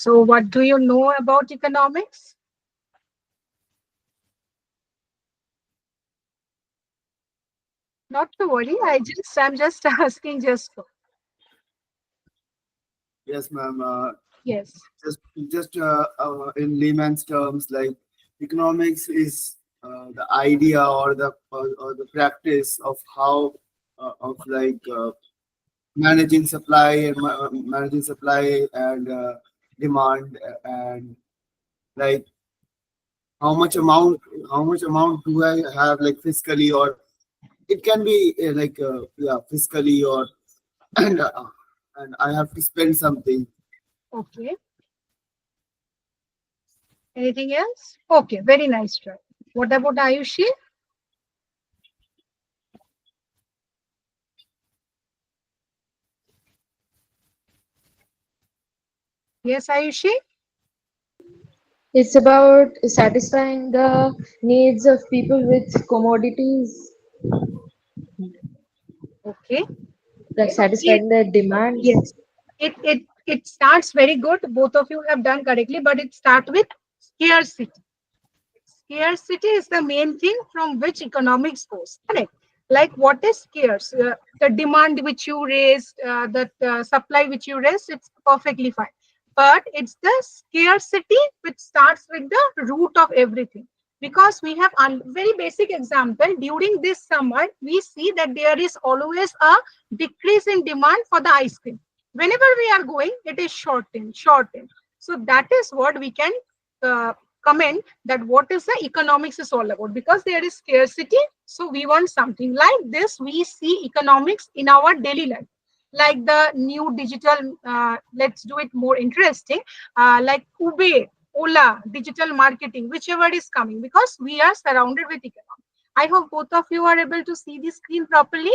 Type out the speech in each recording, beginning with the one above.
So what do you know about economics? Not to worry, I'm just asking just for. Yes, ma'am. Yes. Just in layman's terms, like economics is the idea or the practice of how of like managing supply and demand and like how much amount how much amount do I have like fiscally, or it can be yeah, fiscally, or and uh, and I have to spend something. Okay. Anything else? Okay, very nice try. What about Ayushi? Yes, Ayushi? It's about satisfying the needs of people with commodities, Okay. like So it, satisfying their demands. yes, it starts very good. Both of you have done correctly, but it starts with scarcity. Scarcity is the main thing from which economics goes. Correct. Like what is scarce? The demand which you raised, the supply which you raised, it's perfectly fine. But it's the scarcity which starts with the root of everything. Because we have a very basic example. During this summer, we see that there is always a decrease in demand for the ice cream. Whenever we are going, it is shortened, shortened. So that is what we can comment that what is the economics is all about, because there is scarcity, so we want something like this. We see economics in our daily life, like the new digital, let's do it more interesting, like Uber, Ola, digital marketing, whichever is coming, because we are surrounded with economics. I hope both of you are able to see the screen properly.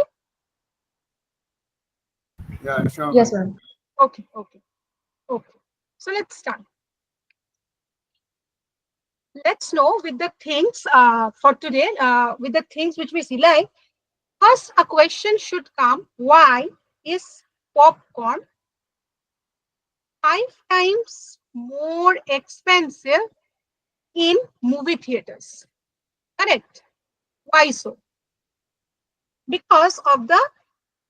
Yeah, sure, Yes, ma'am. ma'am. Okay, okay, okay. So let's start. Let's know with the things for today, with the things which we see. Like, first, a question should come: why is popcorn 5 times more expensive in movie theaters? Correct. Why so? Because of the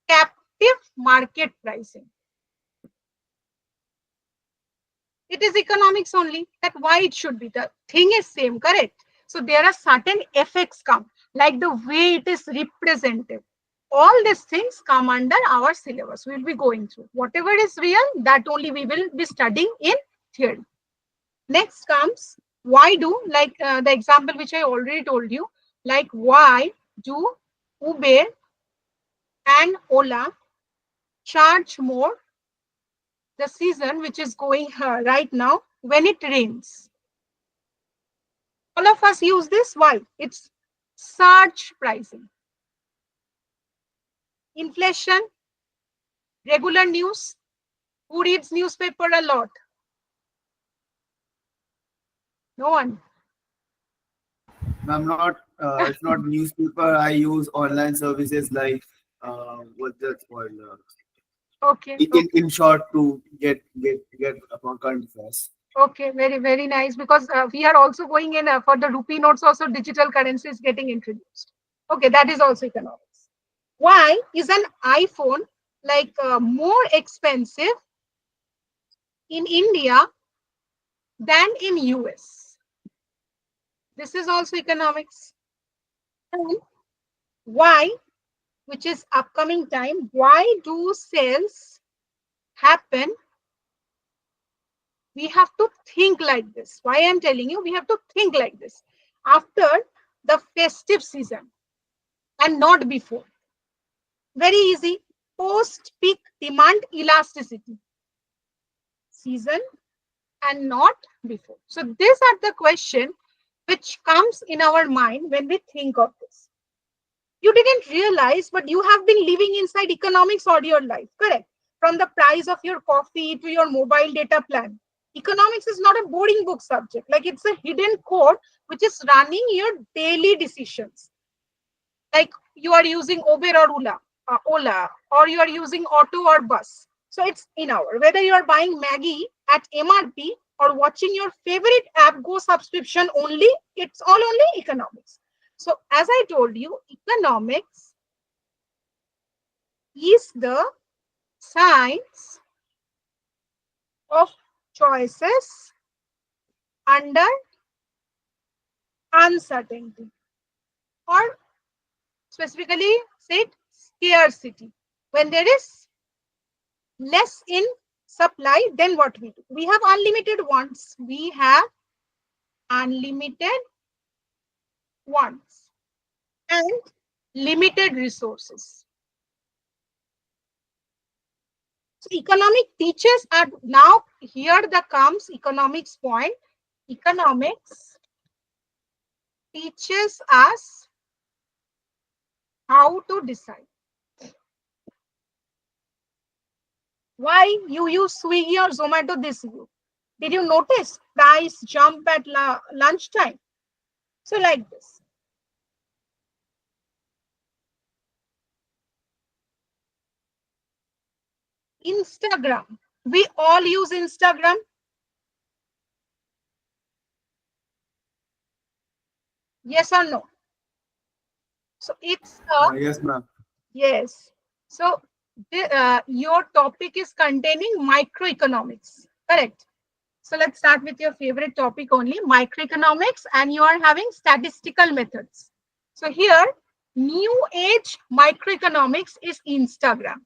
captive market pricing. It is economics only, that why it should be. The thing is same, correct? So there are certain effects come, like the way it is represented. All these things come under our syllabus. We'll be going through. Whatever is real, that only we will be studying in theory. Next comes why do, like the example which I already told you, like why do Uber and Ola charge more the season which is going right now when it rains? All of us use this. Why? It's surge pricing. Inflation, regular news. Who reads newspaper a lot? No one. I'm not. It's not newspaper. I use online services like what that's called. Okay, okay, In short, to get upon current affairs. okay. Very, very nice. Because we are also going in for the rupee notes, also digital currency is getting introduced. Okay, that is also economics. Why is an iPhone like more expensive in India than in US? This is also economics. And why, which is upcoming time, why do sales happen? We have to think like this. Why I'm telling you, we have to think like this. After the festive season and not before. Very easy. Post peak demand elasticity. Season and not before. So these are the question which comes in our mind when we think of this. You didn't realize, but you have been living inside economics all your life, correct? From the price of your coffee to your mobile data plan. Economics is not a boring book subject. Like, it's a hidden code which is running your daily decisions. Like you are using Uber or Ola, or you are using auto or bus. So it's in our, whether you are buying Maggie at MRP or watching your favorite app go subscription only, it's all only economics. So as I told you, economics is the science of choices under uncertainty, or specifically said scarcity. When there is less in supply, then what we do? We have unlimited wants. We have unlimited wants and limited resources. So economic teachers are now here. The comes economics point. Economics teaches us how to decide. Why you use Swiggy or Zomato this week? Did you notice price jump at lunchtime? So like this. Instagram. We all use Instagram. Yes or no? So it's a Yes, ma'am. yes. So your topic is containing microeconomics. Correct. So let's start with your favorite topic only, microeconomics, and you are having statistical methods. So here, new age microeconomics is Instagram.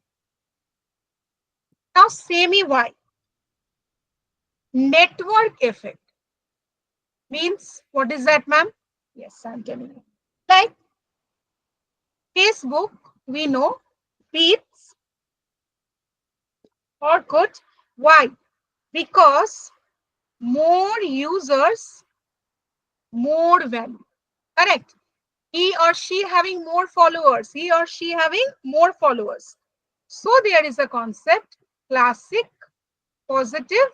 Now, say me why. Network effect means, what is that, ma'am? Yes, I'm telling you. Like Facebook, we know, beats Orkut. Why? Because more users, more value. Correct. He or she having more followers, he or she having more followers. So there is a concept, classic positive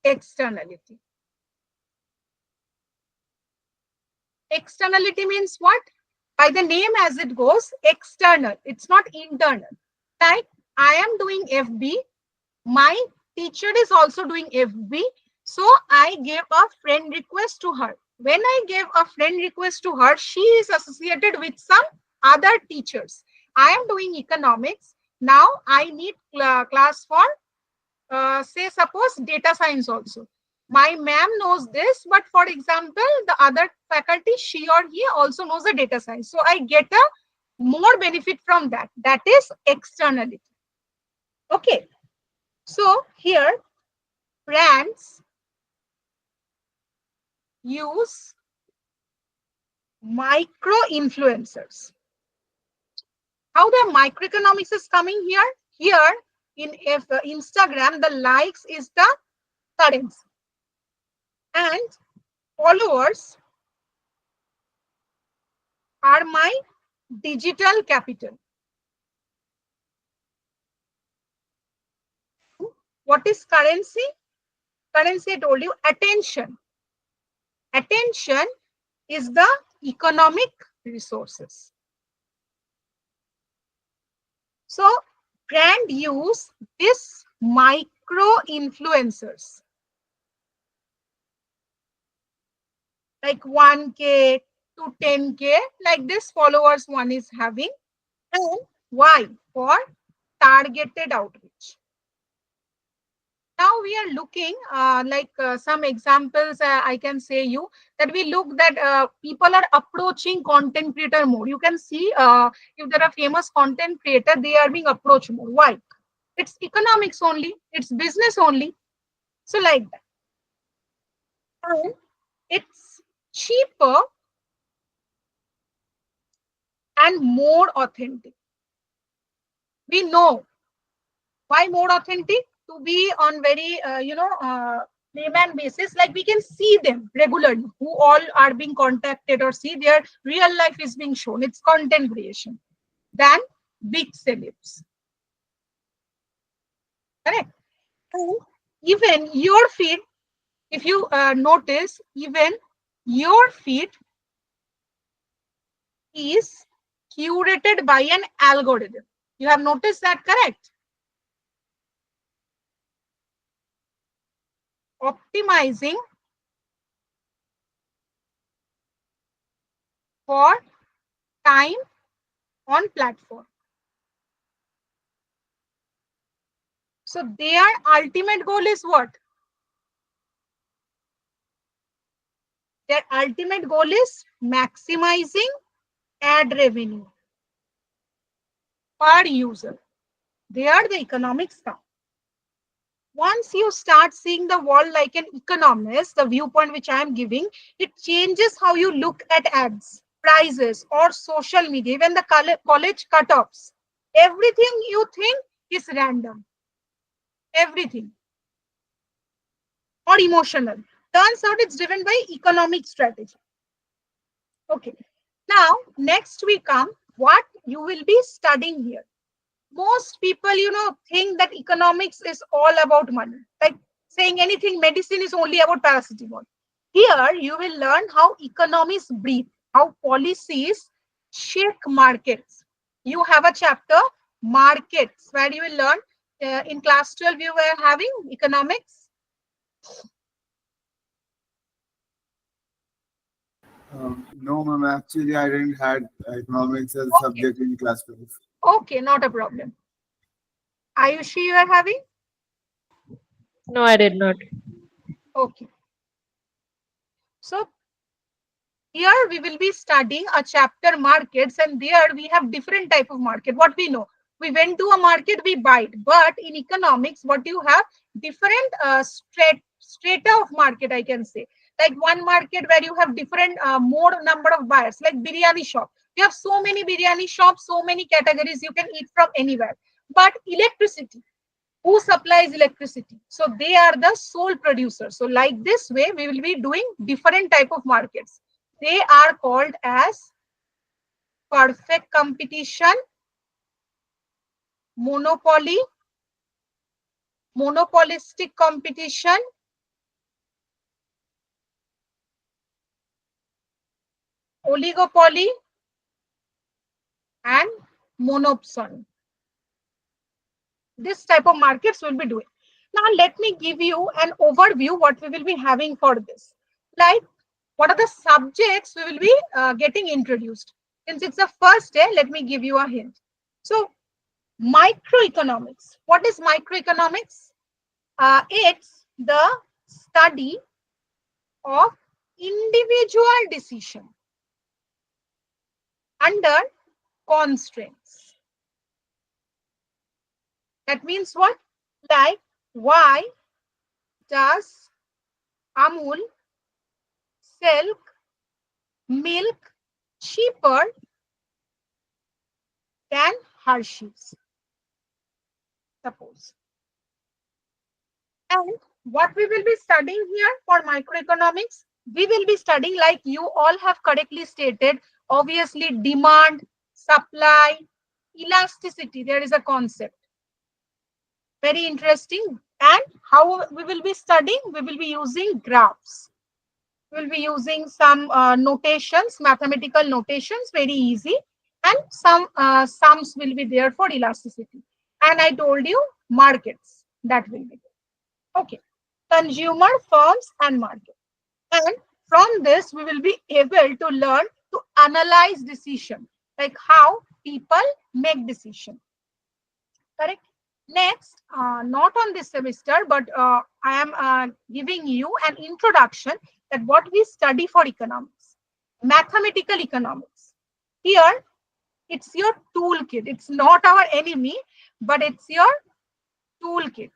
externality. Externality means what? By the name as it goes, external. It's not internal. Like I am doing FB, my teacher is also doing FB. So I gave a friend request to her. When I gave a friend request to her, she is associated with some other teachers. I am doing economics. Now I need class for, say, suppose data science also. My ma'am knows this, but for example, the other faculty, she or he also knows the data science. So I get a more benefit from that. That is externality. Okay. So here, brands use micro influencers. How the microeconomics is coming here? Here in Instagram, the likes is the currency and followers are my digital capital. What is currency? Currency, I told you, attention. Attention is the economic resources. So brand use this micro influencers like 1K to 10K, like this followers one is having. And why? For targeted outreach. Now we are looking some examples. I can say you that we look that people are approaching content creator more. You can see if there are famous content creator, they are being approached more. Why? It's economics only. It's business only. So like that. And it's cheaper and more authentic. We know why more authentic, to be on very layman basis, like we can see them regularly who all are being contacted, or see their real life is being shown. It's content creation than big celebs. Correct. And even your feed, if you notice, even your feed is curated by an algorithm. You have noticed that, correct? optimizing for time on platform. So their ultimate goal is what? Their ultimate goal is maximizing ad revenue per user. There the economics come. Once you start seeing the world like an economist, the viewpoint which I am giving, it changes how you look at ads, prices, or social media, even the college cutoffs. Everything you think is random. Everything. Or emotional. Turns out it's driven by economic strategy. Okay. Now, next we come what you will be studying here. Most people, think that economics is all about money. Like saying anything, medicine is only about paracetamol. Here, you will learn how economies breathe, how policies shake markets. You have a chapter, markets, where you will learn in class 12, you were having economics. No, ma'am. Actually, I didn't had economics as a Okay, subject in class 12. okay, not a problem. Ayushi, you are having? No, I did not. Okay. So here we will be studying a chapter markets, and there we have different type of market. What we know, we went to a market, we buy it. But in economics, what you have different strata of market, I can say. Like one market where you have different more number of buyers, like biryani shop. You have so many biryani shops, so many categories, you can eat from anywhere. But electricity, who supplies electricity? So they are the sole producers. So like this way, we will be doing different type of markets. They are called as perfect competition, monopoly, monopolistic competition, oligopoly, and monopsony. This type of markets we'll be doing. Now let me give you an overview what we will be having for this. Like what are the subjects we will be getting introduced. Since it's the first day, let me give you a hint. So microeconomics. What is microeconomics? It's the study of individual decision under constraints. That means what? Like, why does Amul sell milk cheaper than Hershey's? Suppose. And what we will be studying here for microeconomics, we will be studying, like you all have correctly stated, obviously demand, supply, elasticity. There is a concept. Very interesting. And how we will be studying? We will be using graphs. We will be using some notations, mathematical notations, very easy. And some sums will be there for elasticity. And I told you markets, that will be there. Okay. Consumer, firms, and market. And from this, we will be able to learn to analyze decision, like how people make decision. Correct? Next, not on this semester, but I am giving you an introduction that what we study for economics. Mathematical economics. Here, it's your toolkit. It's not our enemy, but it's your toolkit.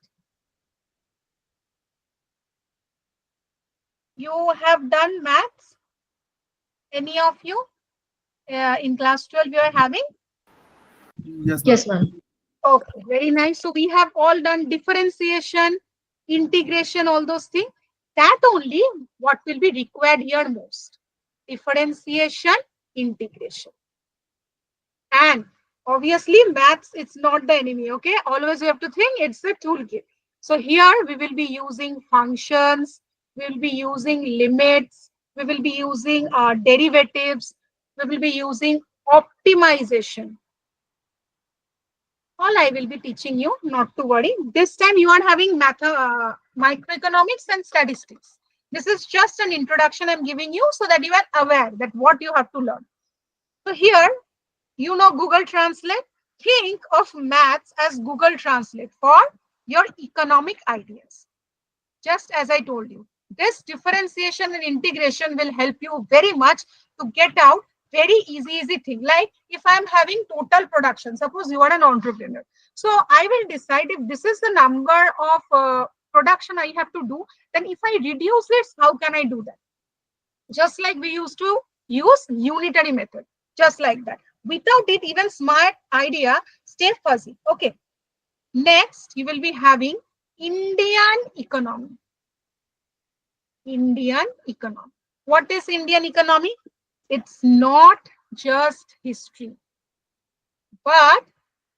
You have done maths? Any of you? In class 12, you are having? Yes, ma'am. Yes, ma'am. Okay, very nice. So we have all done differentiation, integration, all those things. That only what will be required here most. Differentiation, integration. And obviously maths, it's not the enemy, okay? Always you have to think it's a toolkit. So here we will be using functions, we will be using limits, we will be using derivatives, we will be using optimization. All I will be teaching you, not to worry. This time you are having microeconomics and statistics. This is just an introduction I'm giving you so that you are aware that what you have to learn. So here, you know Google Translate. Think of maths as Google Translate for your economic ideas. Just as I told you, this differentiation and integration will help you very much to get out very easy thing. Like if I'm having total production, suppose you are an entrepreneur. So I will decide if this is the number of production I have to do, then if I reduce it, how can I do that? Just like we used to use unitary method, just like that. Without it, even smart idea stay fuzzy. Okay. Next, you will be having Indian economy. Indian economy. What is Indian economy? It's not just history, but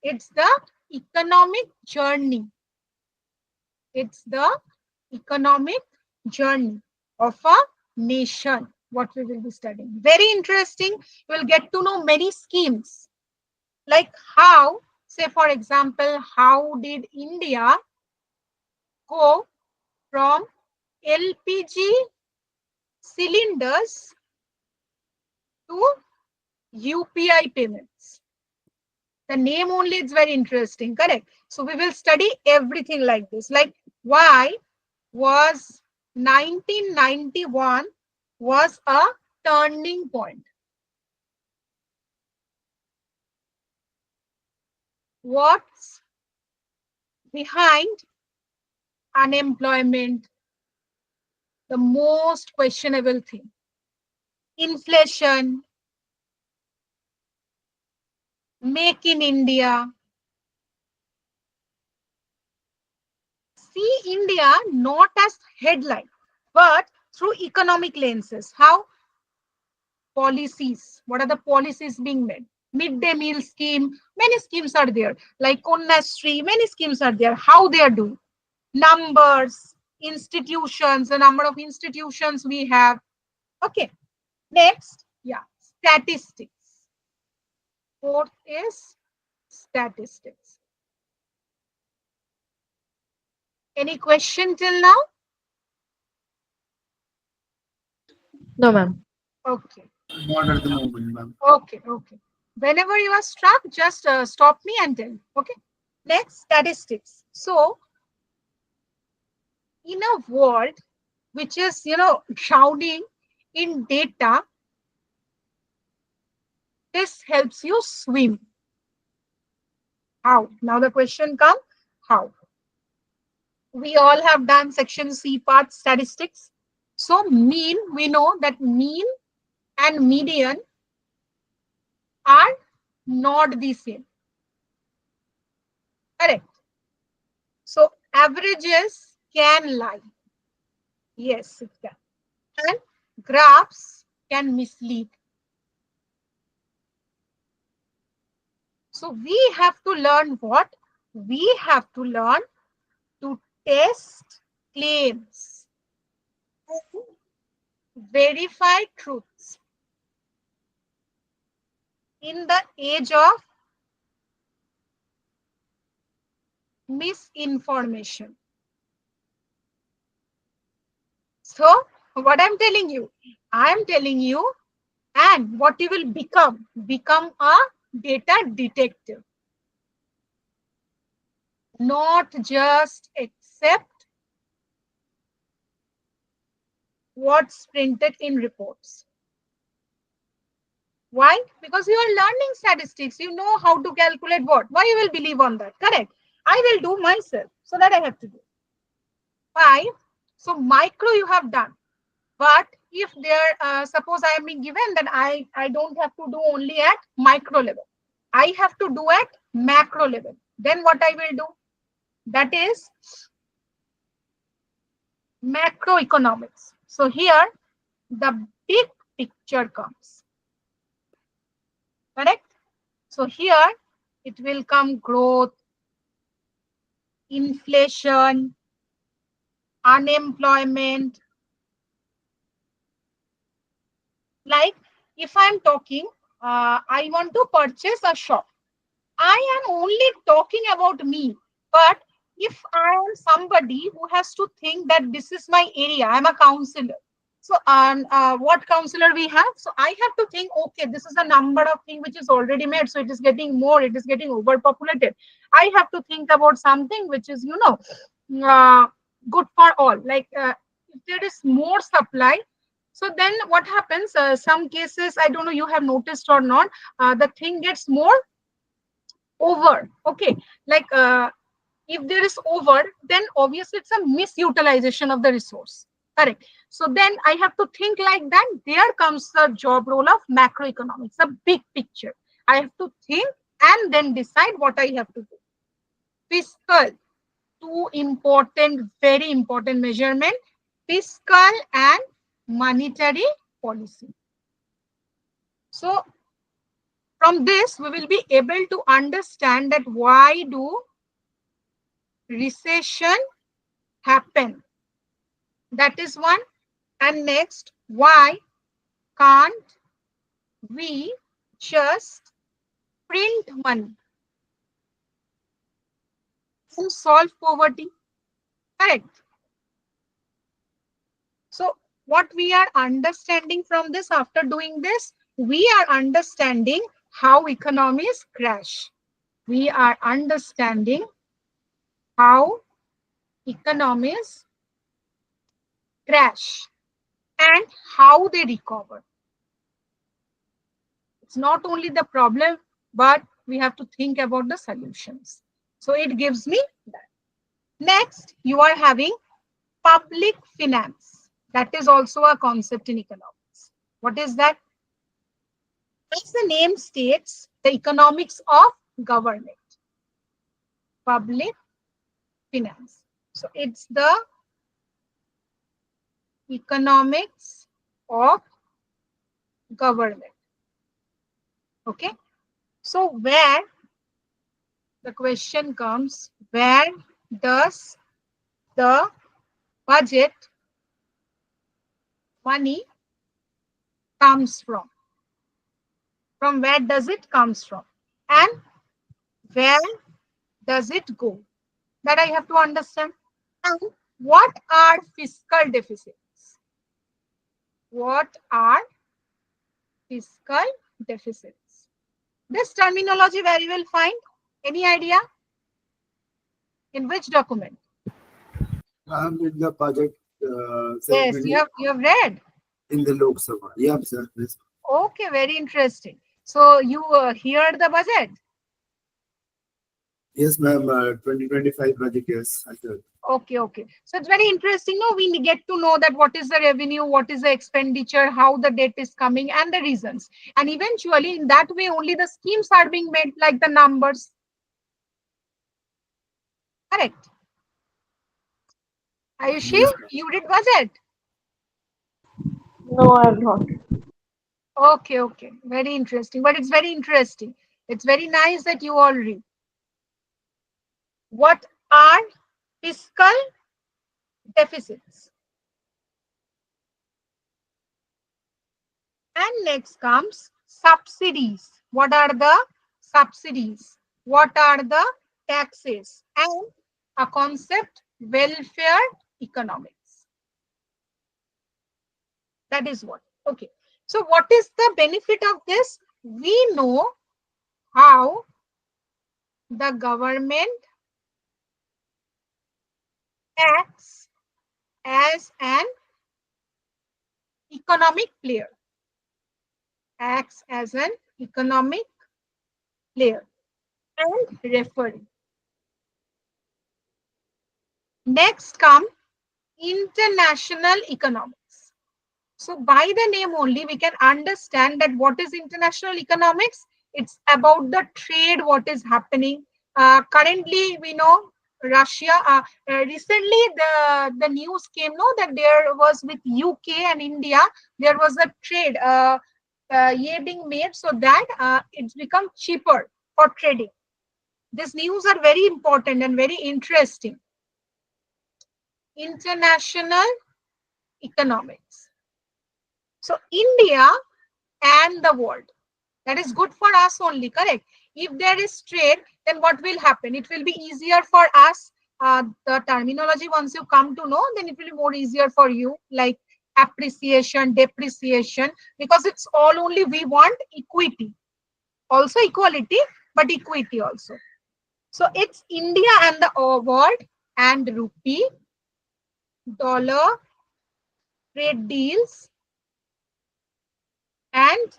it's the economic journey. It's the economic journey of a nation, what we will be studying. Very interesting. You will get to know many schemes. Like how, say for example, how did India go from LPG cylinders to UPI payments? The name only is very interesting, correct? So we will study everything like this. Like why was 1991 was a turning point? What's behind unemployment? The most questionable thing. Inflation, make in India. See India not as headline, but through economic lenses. How? Policies. What are the policies being made? Midday meal scheme. Many schemes are there. Like Konyasri, many schemes are there. How they are doing? Numbers, institutions, the number of institutions we have. Okay. Next, yeah, statistics. Fourth is statistics. Any question till now? No, ma'am. Okay. Not at the moment, ma'am. Okay. Okay. Whenever you are struck, just stop me and tell. Okay. Next, statistics. So, in a world which is, drowning in data, this helps you swim. How? Now the question comes, how? We all have done section C part statistics. So mean, we know that mean and median are not the same. Correct. So averages can lie. Yes, it can. And graphs can mislead. So we have to learn what? We have to learn to test claims, verify truths in the age of misinformation. So what I'm telling you, I'm telling you, and what you will become a data detective. Not just accept what's printed in reports. Why? Because you are learning statistics. You know how to calculate what. Why you will believe on that? Correct. I will do myself. So that I have to do. 5. So micro you have done. But if there, suppose I am being given, then I don't have to do only at micro level. I have to do at macro level. Then what I will do? That is macroeconomics. So here the big picture comes. Correct? So here it will come growth, inflation, unemployment. Like if I'm talking, I want to purchase a shop. I am only talking about me. But if I am somebody who has to think that this is my area, I'm a counselor. So, what counselor we have? So, I have to think, okay, this is a number of thing which is already made. So, it is getting more, it is getting overpopulated. I have to think about something which is, good for all. Like, if there is more supply, so then what happens? Some cases, I don't know, you have noticed or not, the thing gets more over. Okay, like if there is over, then obviously it's a misutilization of the resource. Correct. So then I have to think like that. There comes the job role of macroeconomics, a big picture. I have to think and then decide what I have to do. Fiscal, two important, very important measurement: fiscal and monetary policy. So from this, we will be able to understand that why do recession happen. That is one. And next, why can't we just print money and solve poverty? Correct. So what we are understanding from this, after doing this, we are understanding how economies crash. We are understanding how economies crash and how they recover. It's not only the problem, but we have to think about the solutions. So it gives me that. Next, you are having public finance. That is also a concept in economics. What is that? As the name states, the economics of government. Public finance. So it's the economics of government. Okay. So where the question comes, where does the budget money comes from? From where does it comes from? And where does it go? That I have to understand. And what are fiscal deficits? What are fiscal deficits? This terminology very well fine. Any idea? In which document? In the budget Yes, ceremony you have read. in the Lok Sabha. Yep, sir. Yes. Okay, very interesting. So you hear the budget. Yes, ma'am. 2025 budget, yes, I heard. Okay, okay. So it's very interesting. No, we get to know that what is the revenue, what is the expenditure, how the debt is coming, and the reasons. And eventually, in that way, only the schemes are being made, like the numbers. Correct. Ayushi, Yes, ma'am. you did budget. No, I have not. Okay, okay. Very interesting. But it's very interesting. It's very nice that you all read. What are fiscal deficits? And next comes subsidies. What are the subsidies? What are the taxes? And a concept, welfare economics. That is what. Okay. So what is the benefit of this? We know how the government acts as an economic player. Acts as an economic player and referee. Next come international economics. So by the name only, we can understand that what is international economics? It's about the trade, what is happening. Currently, we know Russia, recently the news came, no, that there was with UK and India, there was a trade being made so that it's become cheaper for trading. These news are very important and very interesting. International economics. So India and the world. That is good for us only, correct? If there is trade, then what will happen? It will be easier for us. The terminology, once you come to know, then it will be more easier for you, like appreciation, depreciation, because it's all only we want equity, also equality, but equity also. So it's India and the world and rupee, dollar, trade deals, and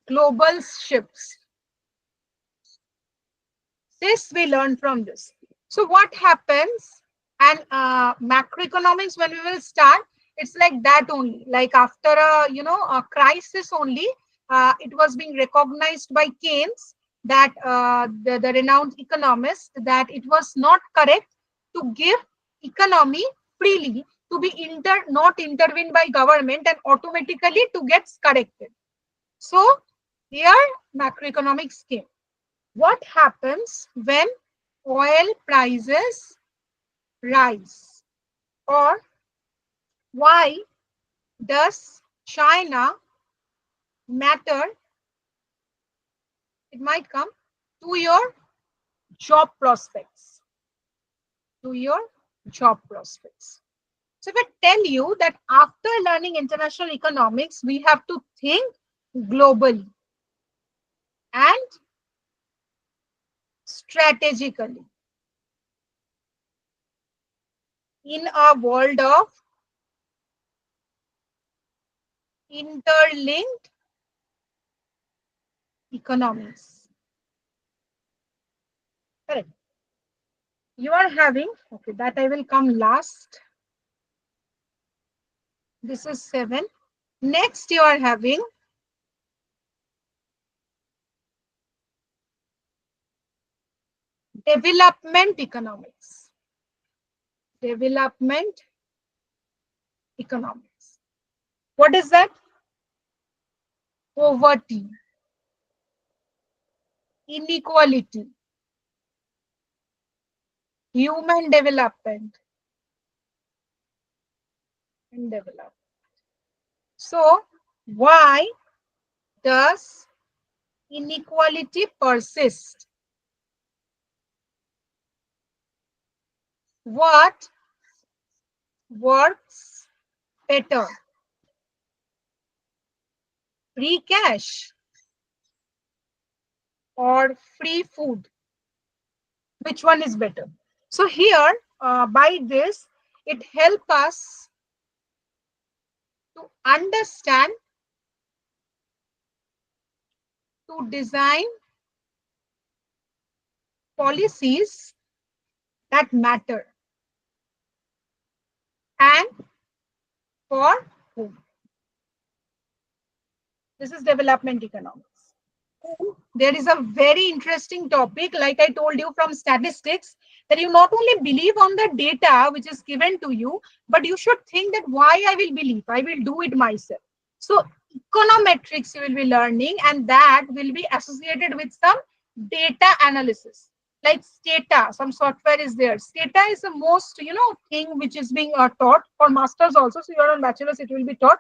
global ships. This we learn from this. So what happens? And macroeconomics, when we will start, it's like that only. Like after a crisis only, it was being recognized by Keynes, that the renowned economist, that it was not correct to give economy freely, to be not intervened by government and automatically to get corrected. So here macroeconomics came. What happens when oil prices rise? Or why does China matter? It might come to your job prospects. To your job prospects. So if I tell you that after learning international economics, we have to think globally and strategically in a world of interlinked economies. Correct. You are having, okay, that I will come last. This is 7. Next, you are having development economics. Development economics. What is that? Poverty, inequality, human development, and development. So, why does inequality persist? What works better? Free cash or free food? Which one is better? So here, by this, it helps us to understand, to design policies that matter, and for whom. This is development economics. There is a very interesting topic, like I told you, from statistics, that you not only believe on the data which is given to you, but you should think that why I will believe, I will do it myself. So econometrics you will be learning, and that will be associated with some data analysis, like Stata. Some software is there. Stata is the most thing which is being taught for masters also. So you're on bachelor's, it will be taught.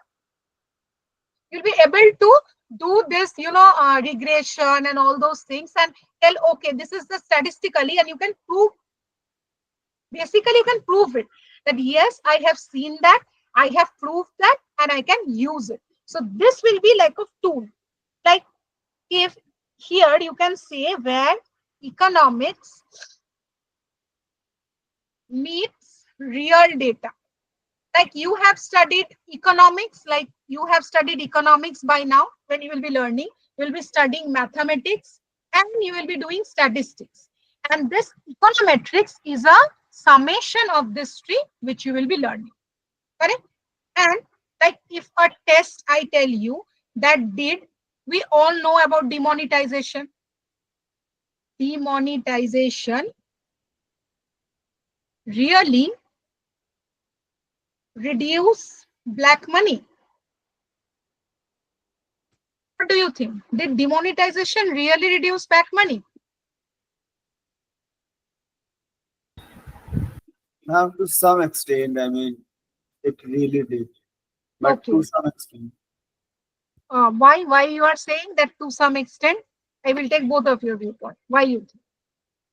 You'll be able to do this regression and all those things, and tell, okay, this is the statistically, and you can prove, basically you can prove it, that yes, I have seen that, I have proved that, and I can use it. So this will be like a tool. Like if here you can say where economics meets real data. Like you have studied economics, like you have studied economics by now. When you will be learning, you will be studying mathematics and you will be doing statistics. And this econometrics is a summation of this tree which you will be learning. Correct? And like if a test I tell you that we all know about demonetization. Demonetization really reduce black money. What do you think? Did demonetization really reduce black money? Now, to some extent, I mean, it really did, but Okay. to some extent. Why you are saying that to some extent? I will take both of your viewpoint. Why you think?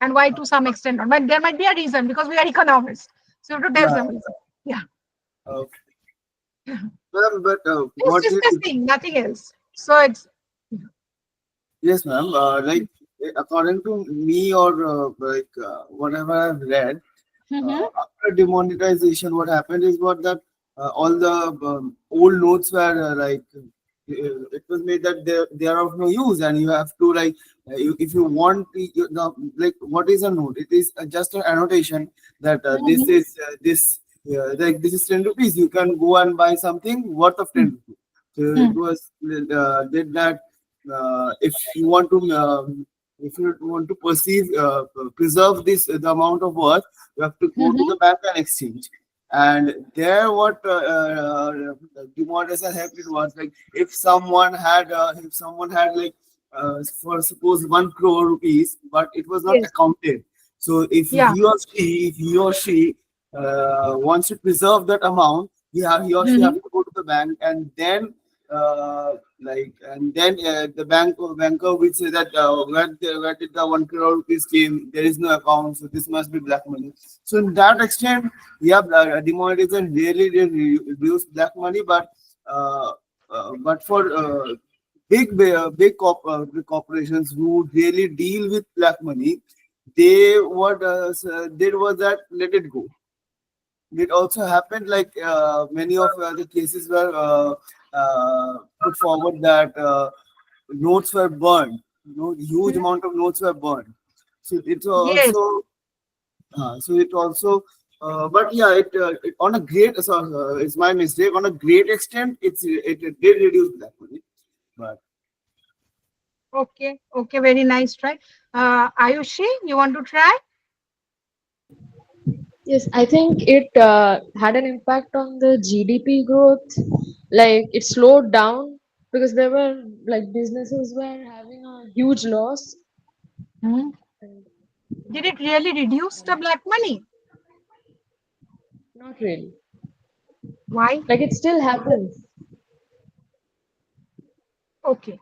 And why to some extent not? But there might be a reason because we are economists. So you have to tell Yeah. some reason. Yeah. Uh, well, but It's what did discussing, nothing else. So it's yes, ma'am. According to me or whatever I've read, mm-hmm. after demonetization, what happened is what that all the old notes were it was made that they are of no use, and you have to if you want like what is a note? It is just an annotation that this Mm-hmm. is this like this is 10 rupees. You can go and buy something worth of 10 rupees. So it was did that if you want to perceive preserve this the amount of worth, you have to go to Mm-hmm. the bank and exchange. And there what demonetization helped it was like if someone had for suppose 1 crore rupees, but it was not Yes. accounted. So Yeah. if he or she wants to preserve that amount, he or she have Mm-hmm. to go to the bank, and then the banker will say that where did the 1 crore rupees came? There is no account, so this must be black money. So in that extent, yeah, demonetization really reduced black money, but for big corporations who really deal with black money, they what did was that let it go. It also happened like many of the cases were put forward that notes were burned. Huge Mhm. amount of notes were burned. So it's Yes. also so it also but yeah it on a great it's my mistake on a great extent it did reduce black money. But Okay. Okay. Very nice try. Ayushi, you want to try? Yes, I think it had an impact on the GDP growth. Like it slowed down because there were like businesses were having a huge loss. Hmm. And Did it really reduce the black money? not really. Why? Like it still happens. Okay.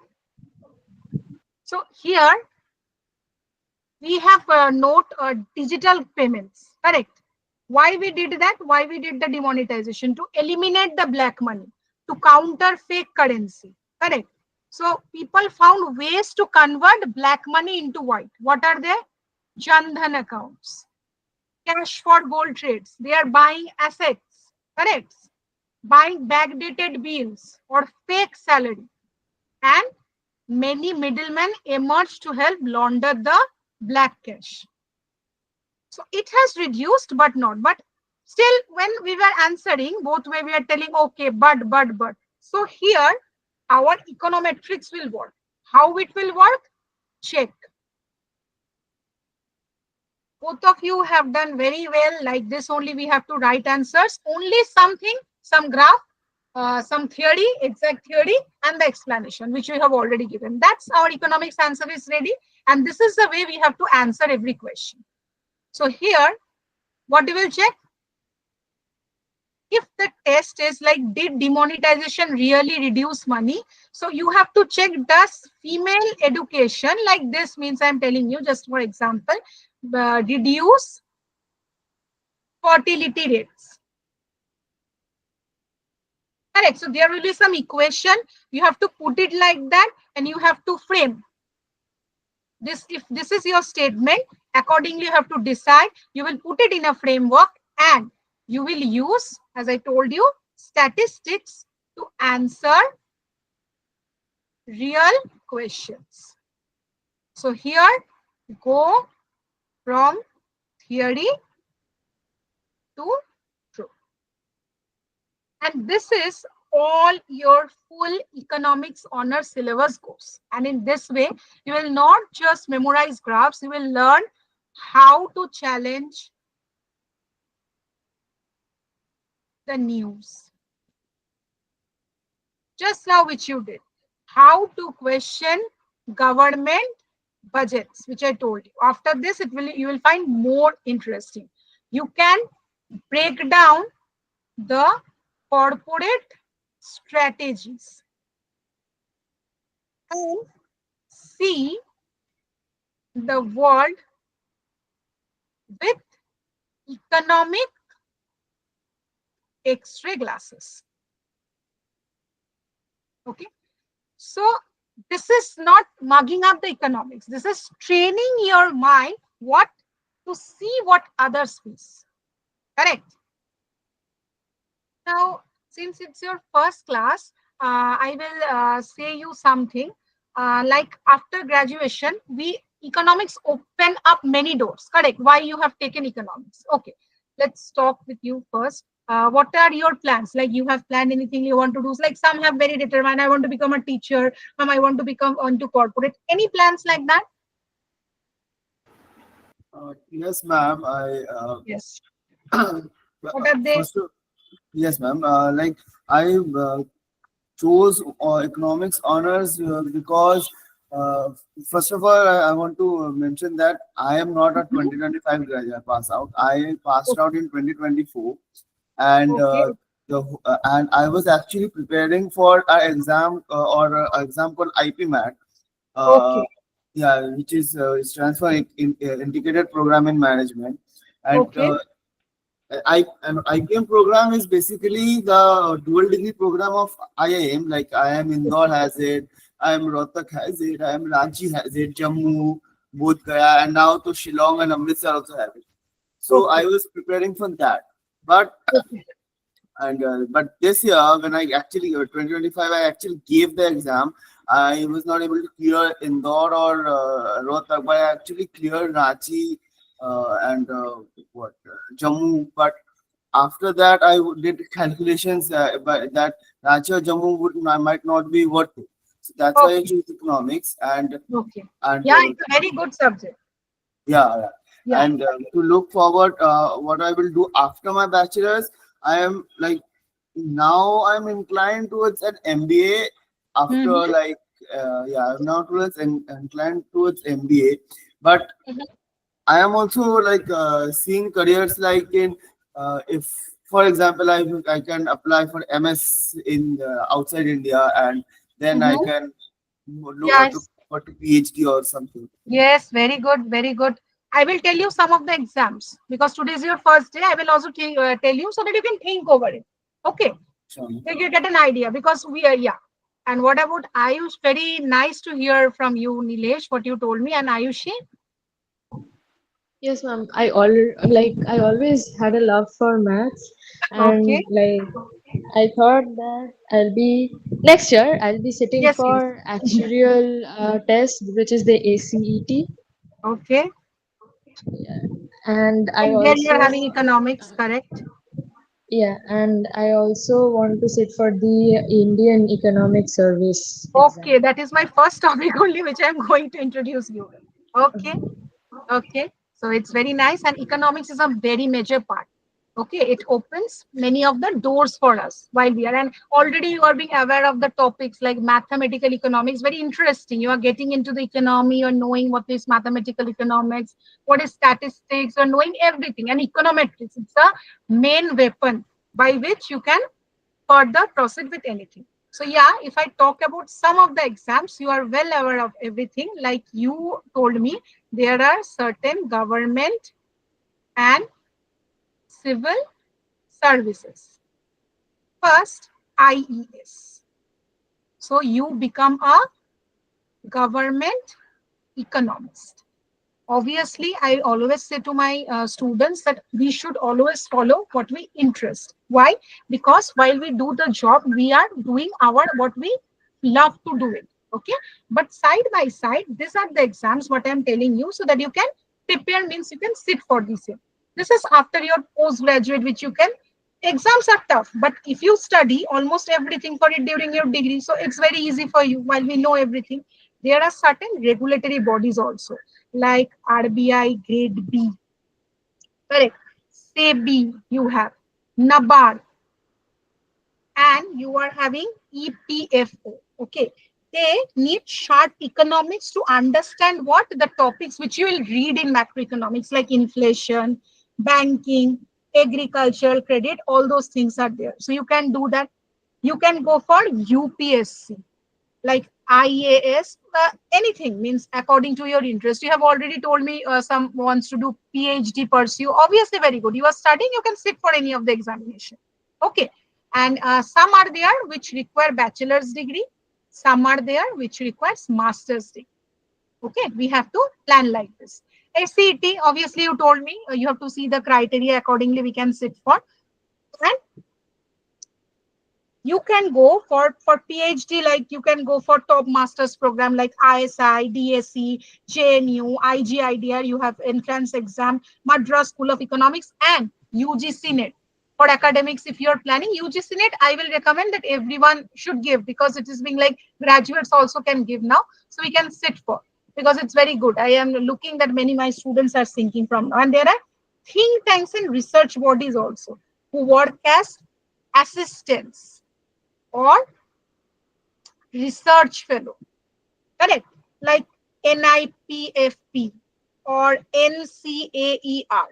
So here we have note digital payments. Correct. Why we did that? Why we did the demonetization? To eliminate the black money, to counter fake currency. Correct. So people found ways to convert black money into white. What are they? Jandhan accounts, cash for gold trades. They are buying assets. Correct. Buying backdated bills or fake salary. And many middlemen emerged to help launder the black cash. So it has reduced, but not. But still, when we were answering, both way we are telling, okay, but. So here, our econometrics will work. How it will work? Check. Both of you have done very well. Like this only we have to write answers. Only something, some graph, some theory, exact theory, and the explanation, which we have already given. That's our economics answer is ready. And this is the way we have to answer every question. So here, what you will check? If the test is like, did demonetization really reduce money? So you have to check, does female education, like this means I'm telling you, just for example, reduce fertility rates? Correct. So there will be some equation. You have to put it like that and you have to frame this. If this is your statement, accordingly you have to decide. You will put it in a framework and you will use, as I told you, statistics to answer real questions. So here, go from theory to true. And this is all your full economics honor syllabus goes. And in this way, you will not just memorize graphs, you will learn how to challenge the news. Just now, which you did. How to question government budgets, which I told you. After this, you will find more interesting. You can break down the corporate strategies and see the world with economic X-ray glasses. Okay. So this is not mugging up the economics. This is training your mind what to see what others see. Correct. Now, since it's your first class, I will say you something. Like after graduation, we economics open up many doors. Correct. Why you have taken economics? Okay. Let's talk with you first. What are your plans? Like you have planned anything you want to do? Like some have very determined. I want to become a teacher. I want to become onto corporate. Any plans like that? Yes, ma'am. I Yes. uh, What are they? first of, yes, ma'am. Like I chose economics honors because uh, first of all, I want to mention that I am not a Mhm. 2025 graduate pass out. I passed out in 2024, and Okay. and I was actually preparing for an exam or an exam called IPMAT. Uh, Okay. yeah, which is stands for Integrated Program in Management, and Okay. an IPM program is basically the dual degree program of IIM. Like IIM Indore has it, IIM Rohtak has it, IIM Ranchi has it, Jammu, Bodh Gaya, and now to Shillong and Amritsar also have it. So I Okay. was preparing for that, but Okay. but this year when I actually 2025 I actually gave the exam. I was not able to clear Indore or Rohtak, but I actually cleared Ranchi and what Jammu. But after that, did calculations but that Ranchi or Jammu might not be worth it. So that's why I Okay. choose economics Okay. and Yeah, it's a very good subject. yeah, yeah. Yeah. And to look forward, what I will do after my bachelor's, I am like now I'm inclined towards an MBA after Mm-hmm. yeah, I'm now inclined towards MBA, but I am also seeing careers like in if for example I can apply for MS in outside India and then I Mm-hmm. can look Yes. to PhD or something. Yes. Very good. Very good. I will tell you some of the exams because today is your first day. I will also tell you so that you can think over it. Okay. So, So you get an idea because we are, yeah. And what about Ayush? Very nice to hear from you, Nilesh, what you told me. And Ayushi? Yes, ma'am. I always had a love for maths, Okay. and I thought that I'll be next year. I'll be sitting Yes, yes. for actuarial test, which is the ACET, Okay. and I And there you are having also economics, correct? yeah, and I also want to sit for the Indian Economic Service Okay, exam. that is my first topic only, which I'm going to introduce you. Okay, okay. So it's very nice, and economics is a very major part. Okay, it opens many of the doors for us while we are, and already you are being aware of the topics like mathematical economics. Very interesting. You are getting into the economy, you're knowing what is mathematical economics, what is statistics, you're knowing everything. And econometrics, it's a main weapon by which you can further proceed with anything. So yeah, if I talk about some of the exams, you are well aware of everything. Like you told me, there are certain government and civil services. First, IES. So you become a government economist. Obviously, I always say to my students that we should always follow what we interest. Why? Because while we do the job, we are doing our what we love to do it. Okay, but side by side, these are the exams what I'm telling you, so that you can prepare, means you can sit for this year. This is after your postgraduate, which you can. Exams are tough, but if you study almost everything for it during your degree, so it's very easy for you. While we know everything, there are certain regulatory bodies also, like RBI grade B, correct? SEBI you have, NABARD, and you are having EPFO. Okay, they need sharp economics to understand what the topics which you will read in macroeconomics, like inflation, banking, agricultural credit, all those things are there. So you can do that. You can go for UPSC like IAS. anything, means according to your interest. You have already told me some wants to do PhD pursue. Obviously, very good. You are studying, you can sit for any of the examination. Okay. And some are there which require bachelor's degree. Some are there which requires master's degree. Okay. We have to plan like this. SCET, obviously, you told me you have to see the criteria accordingly. We can sit for. And you can go for PhD, like you can go for top masters program like ISI, DSE, JNU, IGIDR. You have entrance exam, Madras School of Economics, and UGC NET. For academics, if you are planning UGC NET, I will recommend that everyone should give, because it is being like graduates also can give now. So we can sit for, because it's very good. I am looking that many my students are thinking from now. And there are think tanks and research bodies also who work as assistants or research fellow, correct? Like NIPFP or NCAER,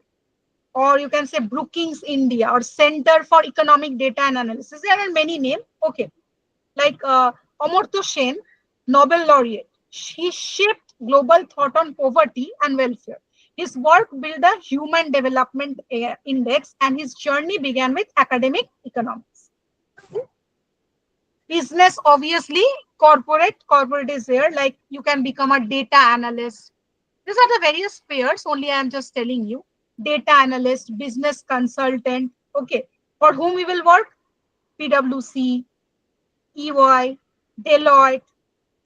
or you can say Brookings India or Center for Economic Data and Analysis. There are many names. Okay, like Amartya Sen, Nobel laureate. He shaped global thought on poverty and welfare. His work built the Human Development Index, and his journey began with academic economics. Business, obviously, corporate is there, like you can become a data analyst. These are the various spheres, only I am just telling you. Data analyst, business consultant. Okay, for whom we will work? PwC, EY, Deloitte,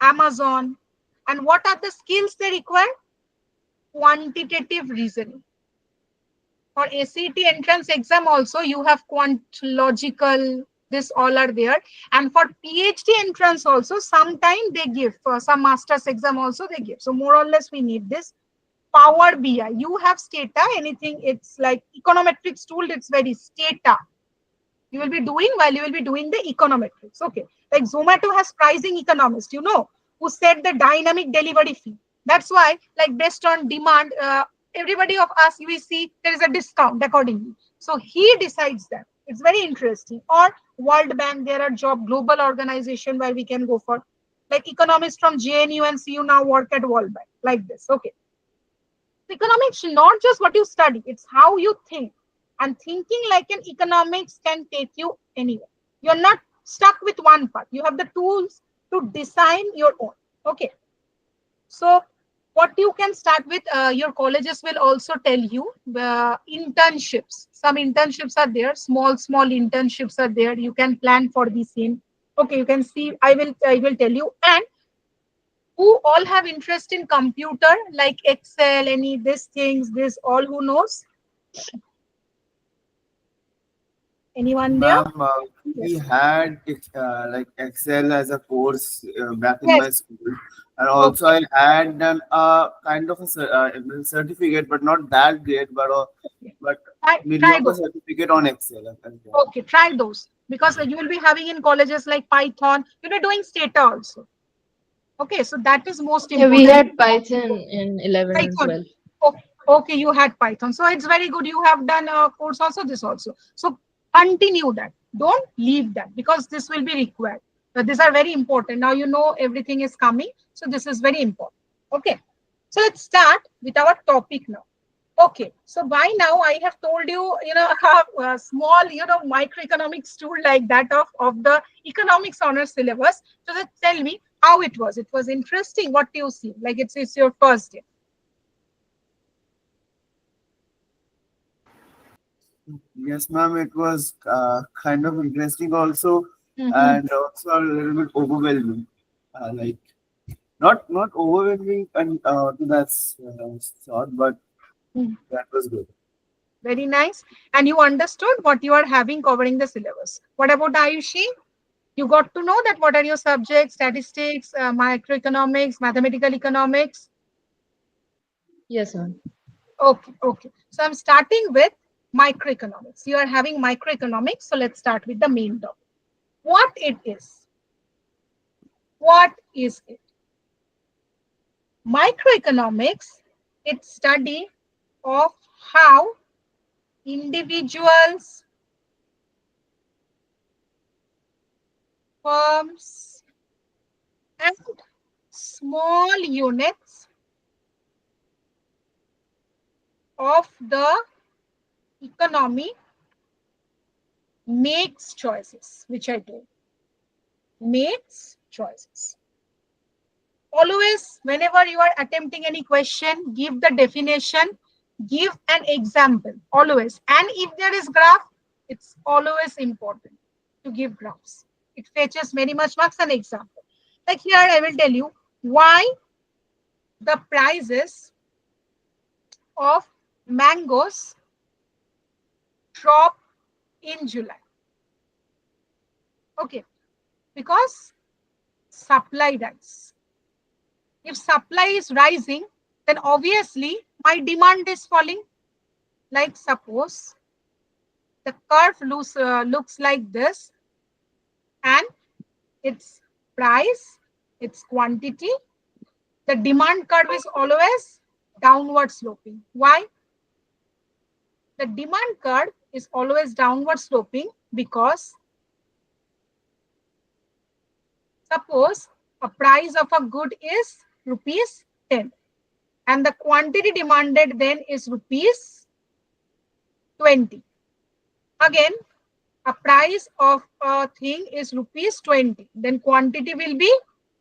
Amazon. And what are the skills they require? Quantitative reasoning. For ACT entrance exam also, you have quant logical, this all are there. And for PhD entrance also, sometime they give. For some master's exam also they give. So more or less we need this. Power BI. You have Stata, anything, it's like econometrics tool, it's very Stata. You will be doing while you will be doing the econometrics. Okay. Like Zomato has pricing economist, who set the dynamic delivery fee. That's why, like based on demand, everybody of us, you will see there is a discount accordingly. So he decides that. It's very interesting. Or World Bank, there are job global organization where we can go for. Like economists from JNU and CU now work at World Bank, like this. Okay. Economics is not just what you study, it's how you think. And thinking like an economics can take you anywhere. You're not stuck with one part. You have the tools to design your own. Okay. So what you can start with, your colleges will also tell you internships. Some internships are there, small internships are there. You can plan for the same. Okay, you can see, I will tell you. And who all have interest in computer, like Excel, any these things, this all who knows? Anyone there? Ma'am, we Yes. had like Excel as a course back in my Yes. school, and also Okay. I had done a kind of a certificate, but not that great, Okay. but Try mediocre those. certificate on Excel. Okay, try those, because you will be having in colleges like Python. You'll be doing Stata also. Okay, so that is most Yeah, we important. had Python in 11 and Python. 12. Okay, you had Python. So it's very good. You have done a course also, this also. So continue that. Don't leave that, because this will be required. These are very important. Now you know everything is coming. So this is very important. Okay. So let's start with our topic now. Okay. So by now I have told you, have a small, microeconomics tool like that of the economics honors syllabus. So just tell me how it was. It was interesting. What do you see? Like it's your first day. Yes, ma'am, it was kind of interesting also, Mhm. and also a little bit overwhelming. Like not overwhelming and to that sort, but Mhm. that was good. Very nice. And you understood what you are having covering the syllabus. What about Ayushi? You got to know that what are your subjects, statistics, microeconomics, mathematical economics. Yes, ma'am. Okay, okay. So I'm starting with microeconomics. You are having microeconomics. So let's start with the main topic. What it is? What is it? Microeconomics, it's study of how individuals, firms, and small units of the economy makes choices, which I told. Makes choices. Always, whenever you are attempting any question, give the definition, give an example, always. And if there is graph, it's always important to give graphs. It fetches very much marks and example. Like here, I will tell you why the prices of mangoes drop in July. Okay, because supply rise. If supply is rising, then obviously my demand is falling. Like suppose the curve looks like this, and its price, its quantity, the demand curve is always downward sloping. Why? The demand curve is always downward sloping because suppose a price of a good is rupees 10 and the quantity demanded then is rupees 20. Again, a price of a thing is rupees 20. Then quantity will be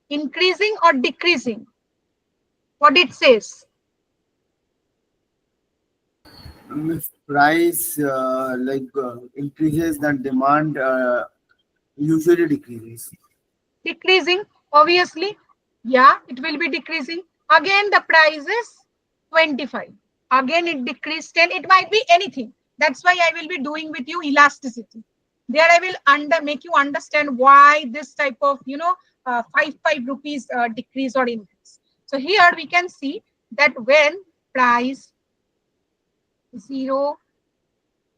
increasing or decreasing. What it says? If price increases, then demand usually decreases. Decreasing, obviously. Yeah, it will be decreasing. Again, the price is 25. Again, it decreased 10. It might be anything. That's why I will be doing with you elasticity. There I will make you understand why this type of, 5 rupees decrease or increase. So here we can see that when price 0,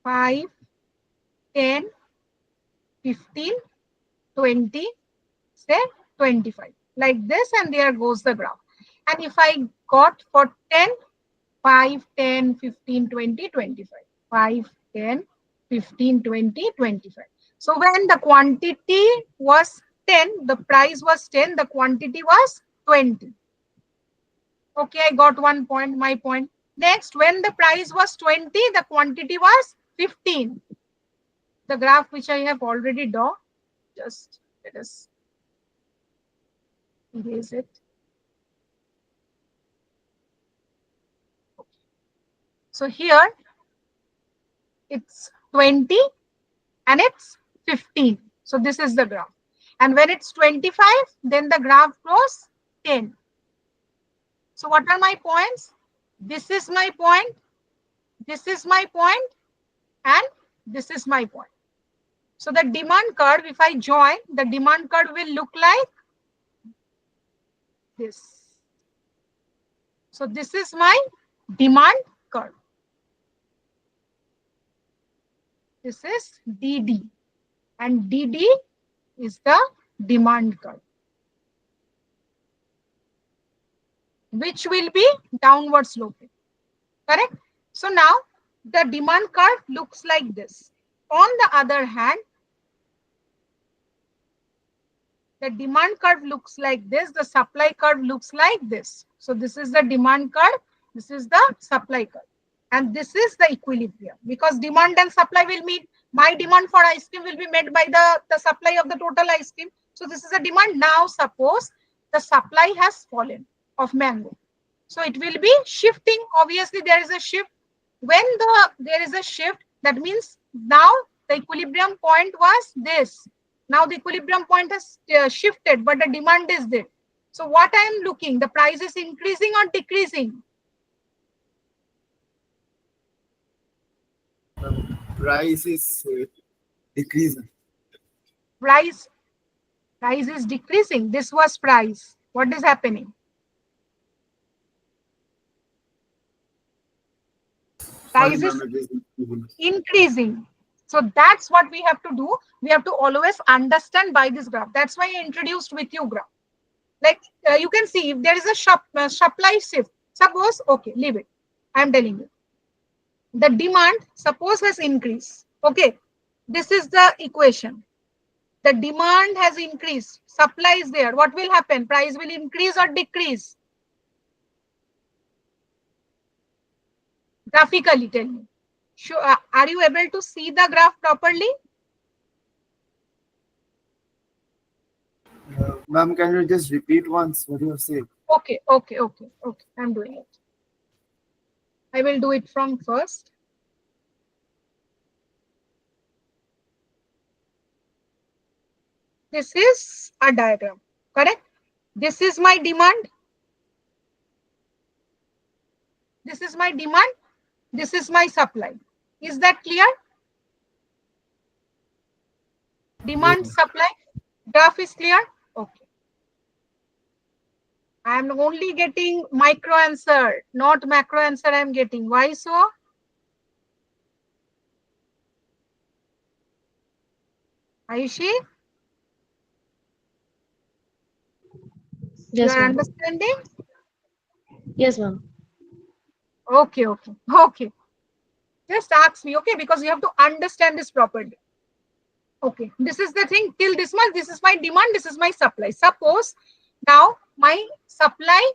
5, 10, 15, 20, say 25, like this, and there goes the graph. And if I got for 10, 5, 10, 15, 20, 25, 5, 10, 15, 20, 25. So when the quantity was 10, the price was 10, the quantity was 20. Okay, I got one point, my point. Next, when the price was 20, the quantity was 15. The graph which I have already drawn, just let us erase it. So here it's 20 and it's 15. So this is the graph. And when it's 25, then the graph goes 10. So what are my points? This is my point, this is my point, and this is my point. So the demand curve, if I join, the demand curve will look like this. So this is my demand curve. This is DD, and DD is the demand curve, which will be downward sloping. Correct? So now the demand curve looks like this. On the other hand, the demand curve looks like this, the supply curve looks like this. So this is the demand curve, this is the supply curve. And this is the equilibrium, because demand and supply will meet. My demand for ice cream will be met by the supply of the total ice cream. So this is a demand. Now suppose the supply has fallen of mango. So it will be shifting. Obviously, there is a shift. When there is a shift, that means now the equilibrium point was this. Now the equilibrium point has shifted, but the demand is there. So what I am looking, the price is increasing or decreasing? Price is decreasing. Price is decreasing. This was price. What is happening? Price is increasing. So that's what we have to do. We have to always understand by this graph. That's why I introduced with you graph. Like you can see if there is a supply shift. Suppose, okay, leave it. I am telling you. The demand, suppose, has increased. Okay, this is the equation. the demand has increased, supply is there, what will happen? Price will increase or decrease? Graphically tell me. Sure, are you able to see the graph properly? Ma'am, can you just repeat once what you have said? Okay, okay, okay, okay. I'm doing it. I will do it from first. This is a diagram, correct? This is my demand. This is my demand. This is my supply. Is that clear? Demand, Yes. supply, graph is clear? Okay. I am only getting micro answer, not macro answer I am getting. Why so? Ayushi, you Yes, are ma'am. understanding? Yes, ma'am. Okay, okay, okay. Just ask me, okay, because you have to understand this properly. Okay, this is the thing till this much. This is my demand, this is my supply. Suppose now my supply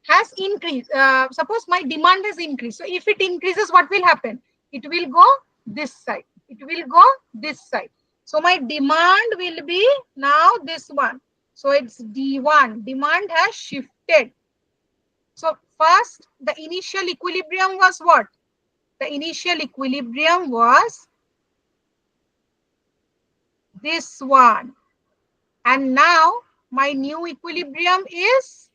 has increased. Suppose my demand has increased. So if it increases, what will happen? It will go this side. It will go this side. So my demand will be now this one. So it's D1. Demand has shifted. So first, the initial equilibrium was what? The initial equilibrium was this one. And now my new equilibrium is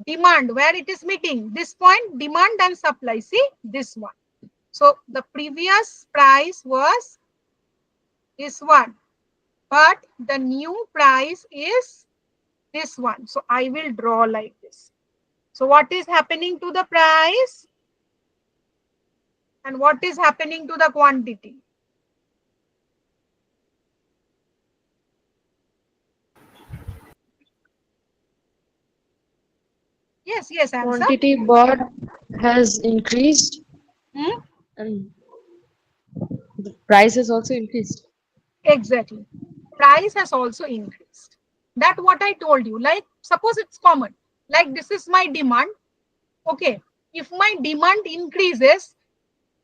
demand, where it is meeting. This point, demand and supply. See, this one. So the previous price was this one. But the new price is this one. So I will draw like this. So what is happening to the price? And what is happening to the quantity? Yes, yes, answer. Quantity bought has increased Hmm? and the price has also increased. Exactly. Price has also increased. That what I told you. Like, suppose it's common. Like, this is my demand. Okay. If my demand increases,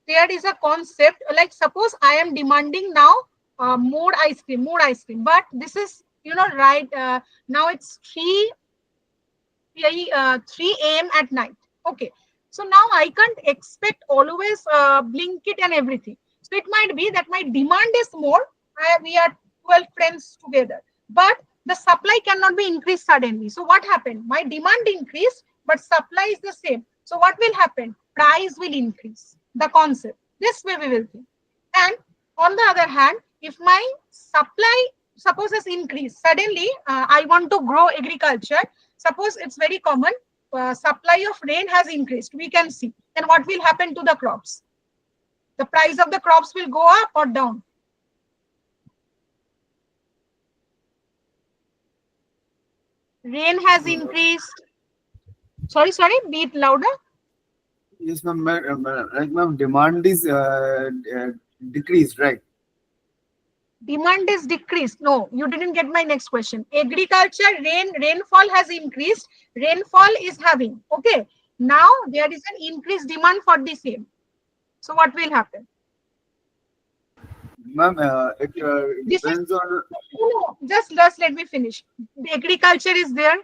there is a concept. Like, suppose I am demanding now more ice cream, more ice cream. But this is, right now it's 3 a.m. at night. Okay. So now I can't expect always Blinkit and everything. So it might be that my demand is more. We are 12 friends together. But the supply cannot be increased suddenly. So what happened? My demand increased, but supply is the same. So what will happen? Price will increase. The concept. This way we will think. And on the other hand, if my supply suppose has increased, suddenly I want to grow agriculture. Suppose it's very common, supply of rain has increased. We can see. Then what will happen to the crops? The price of the crops will go up or down. Rain has increased. Sorry, be it louder. Yes, ma'am. Like, ma'am, demand is decreased, right? Demand is decreased. No, you didn't get my next question. Agriculture, rainfall has increased. Rainfall is having. Okay. Now there is an increased demand for the same. So what will happen? Ma'am, it This is depends on. no, just let me finish. The agriculture is there.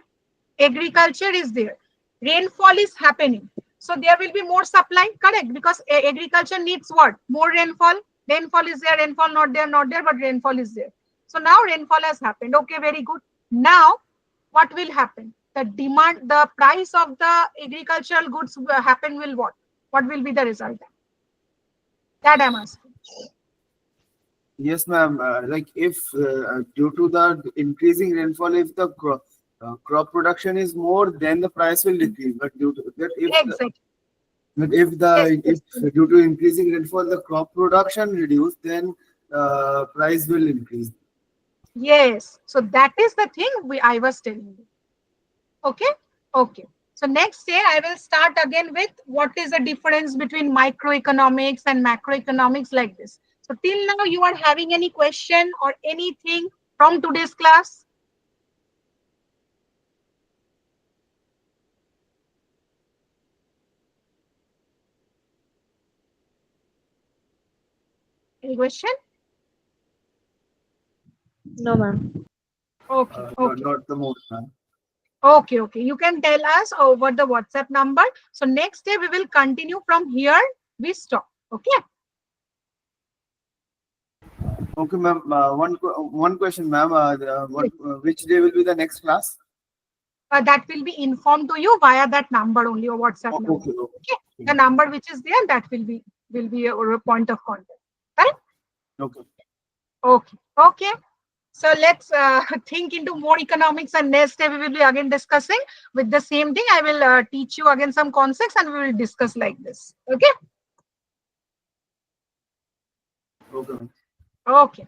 Agriculture is there. Rainfall is happening. So there will be more supply, correct? Because agriculture needs what? More rainfall. Rainfall is there, rainfall not there, not there, but rainfall is there. So now rainfall has happened. Okay, very good. Now, what will happen? The demand, the price of the agricultural goods happen will what? What will be the result? That I'm asking. Yes, ma'am. Like, if due to the increasing rainfall, if the crop production is more, then the price will decrease. But due to that, Exactly. Yes, if yes. due to increasing rainfall, the crop production reduce, then price will increase. Yes. So that is the thing I was telling you. Okay. Okay. So next year I will start again with what is the difference between microeconomics and macroeconomics like this. So till now you are having any question or anything from today's class? Any question? No, ma'am. Okay, okay. Not the most, ma'am. Okay, okay. You can tell us over the WhatsApp number. So next day we will continue from here. We stop. Okay. Okay, ma'am. One question, ma'am. Which day will be the next class? That will be informed to you via that number only, or WhatsApp number. Okay, okay. Okay. The number which is there, that will be your point of contact. Correct? Okay. Okay. Okay. So let's think into more economics, and next day we will be again discussing with the same thing. I will teach you again some concepts and we will discuss like this. Okay. Okay, ma'am. Okay.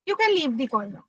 You can leave the call now.